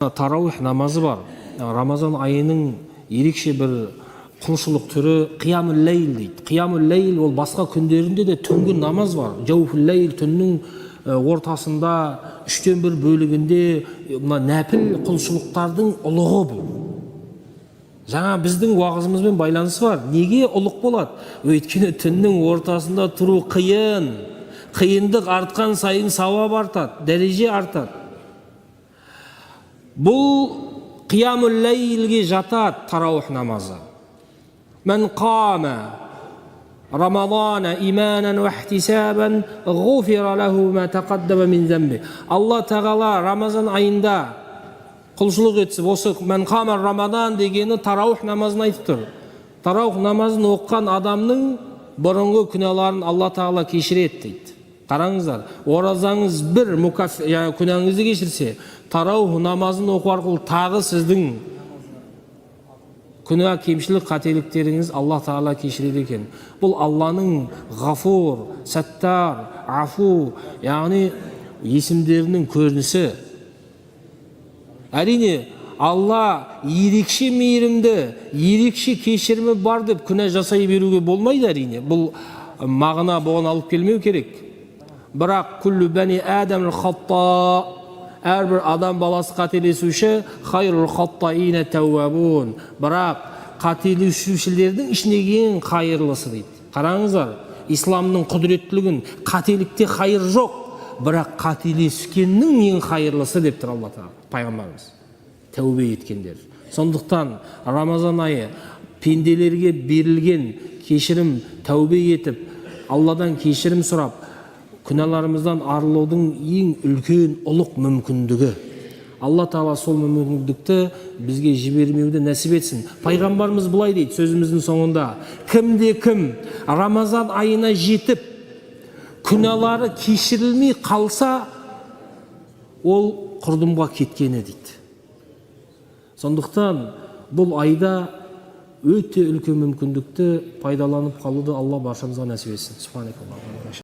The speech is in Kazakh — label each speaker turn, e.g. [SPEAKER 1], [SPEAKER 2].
[SPEAKER 1] Тарауих намазы бар. Рамазан айының ерекше бір құлшылық түрі қиямул лейл дейді. Қиямул лейл ол басқа күндерінде де түнгі намаз бар. Жауфул лейл түннің ортасында үштен бір бөлігінде нәпіл құлшылықтардың ұлығы бұл. Жаңа біздің уағызымызбен байланысы бар. Неге ұлық болады? Өйткені түннің ортасында тұру қиын. Қиындық артқан сайын сауап артады, дәреже артады. Бұл қиямул лейлге жатады тарауих намазы. Мен қама Рамадана иманан ва ихтисабан ғуфира лаху ма тақаддама мин замби. Алла тағала Рамазан айында құлшылық етсе, осы мен қама Рамадан дегені тарауих намазын айтып тұр. Тарауих намазын оққан адамның бұрынғы күнәларын Алла тағала кешіреді дейді. Қараңыздар, оразаңыз бір күнәңізді кешірсе, тарауих намазын оқу арқылы тағы сіздің күнә кемшілік қателіктеріңіз Алла тағала кешіреді екен. Бұл Алланың ғафур, саттар, афу, яғни есімдерінің көрінісі. Әрине, Алла ерекше мейірімді, ерекше кешірімі бар деп күнә жасай беруге болмайды әрине. Бұл мағына бұған алып келмеу керек. Бірақ күллі бәни әдәміл қатта, әрбір адам баласы қателесуші, хайрул қаттаина тәуабун. Бірақ қателесушілердің ішіндегі ең қайырлысы дейді. Қараңыздар, исламның құдіреттілігін, қателікте қайыр жоқ, бірақ қателескеннің ең қайырлысы деп тұр Алла тағала, пайғамбарымыз. Тәубе еткендер. Сондықтан Рамазан айы пенделерге берілген кешірім, тәубе етіп, Алладан кешірім сұрап, күнәларымыздан арылудың ең үлкен ұлық мүмкіндігі. Алла тағала сол мүмкіндікті бізге жібермеуді нәсіп етсін. Пайғамбарымыз былай дейді сөзіміздің соңында: кімде кім Рамазан айына жетіп, күнәлары кешірілмей қалса, ол құрдымға кеткені дейді. Сондықтан бұл айда өте үлкен мүмкіндікті пайдаланып қалуды Алла баршамызға нәсіп етсін. Субханакаллахумма